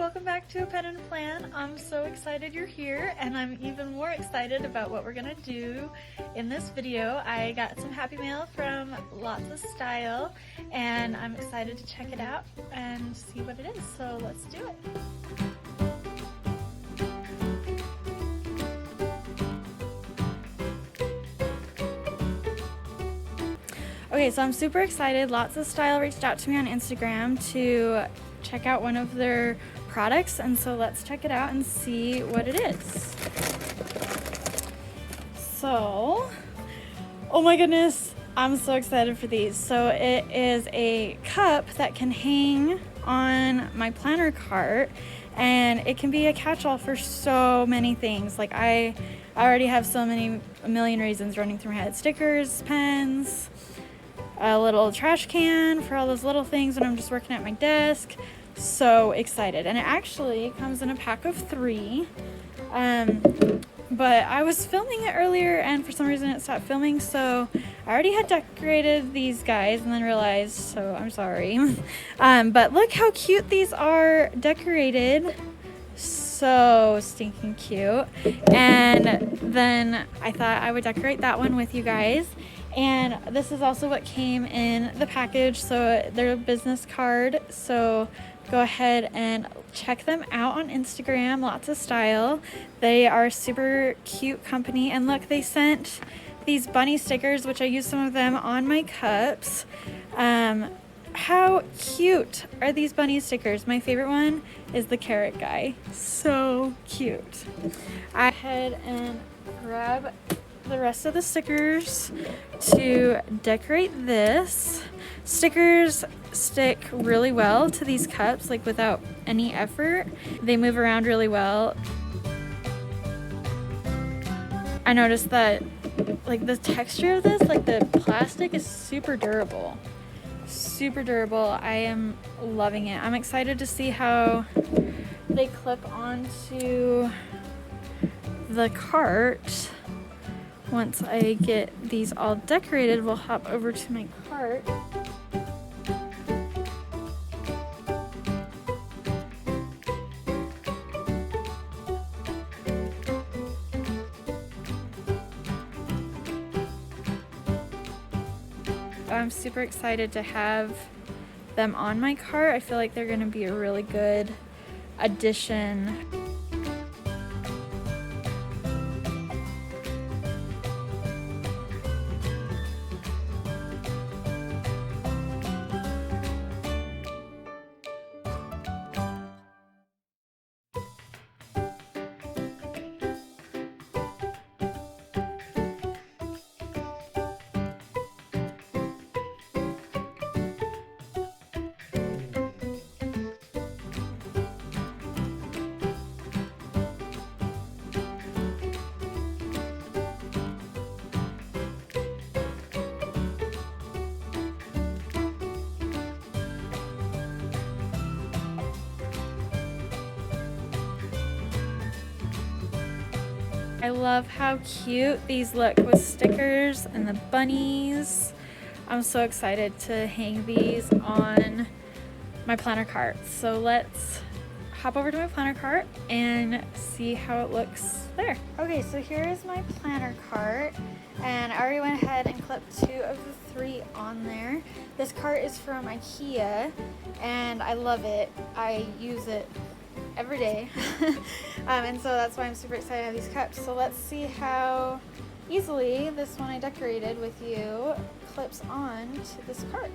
welcome back to A Pen and a Plan. I'm so excited you're here, and I'm even more excited about what we're gonna do in this video. I got some happy mail from Lotsa Style, and I'm excited to check it out and see what it is, so let's do it. Okay, so I'm super excited. Lotsa Style reached out to me on Instagram to check out one of their products, and so let's check it out and see what it is. So, oh my goodness, I'm so excited for these. So it is a cup that can hang on my planner cart, and it can be a catch-all for so many things. Like I already have a million reasons running through my head. Stickers, pens, a little trash can for all those little things when I'm just working at my desk. So excited. And it actually comes in a pack of 3. But I was filming it earlier and for some reason it stopped filming, so I already had decorated these guys and then realized, so I'm sorry. But look how cute these are decorated. So stinking cute. And then I thought I would decorate that one with you guys. And this is also what came in the package, so they're a business card. So go ahead and check them out on Instagram, Lotsa Style. They are a super cute company. And look, they sent these bunny stickers, which I use some of them on my cups. How cute are these bunny stickers? My favorite one is the carrot guy. So cute. I head and grab the rest of the stickers to decorate this. Stickers stick really well to these cups, like without any effort. They move around really well. I noticed that like the texture of this, like the plastic, is super durable. Super durable. I am loving it. I'm excited to see how they clip onto the cart. Once I get these all decorated, we'll hop over to my cart. I'm super excited to have them on my cart. I feel like they're going to be a really good addition. I love how cute these look with stickers and the bunnies. I'm so excited to hang these on my planner cart. So let's hop over to my planner cart and see how it looks there. Okay, so here is my planner cart, and I already went ahead and clipped 2 of the 3 on there. This cart is from IKEA and I love it. I use it every day. And so that's why I'm super excited to have these cups. So let's see how easily this one I decorated with you clips on to this cart.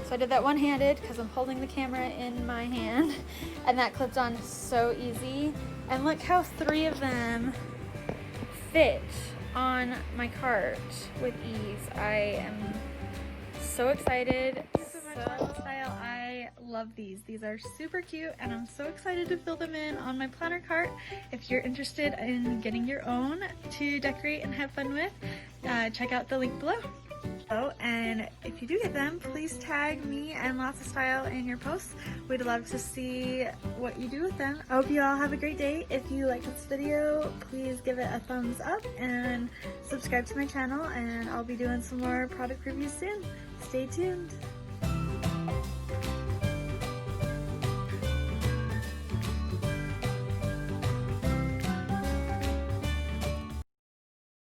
So I did that one-handed because I'm holding the camera in my hand, and that clipped on so easy. And look how 3 of them fit on my cart with ease. I am so excited. Style, I love these. These are super cute, and I'm so excited to fill them in on my planner cart. If you're interested in getting your own to decorate and have fun with, check out the link below. Oh, and if you do get them, please tag me and Lotsa Style in your posts. We'd love to see what you do with them. I hope you all have a great day. If you like this video, please give it a thumbs up and subscribe to my channel, and I'll be doing some more product reviews soon. Stay tuned.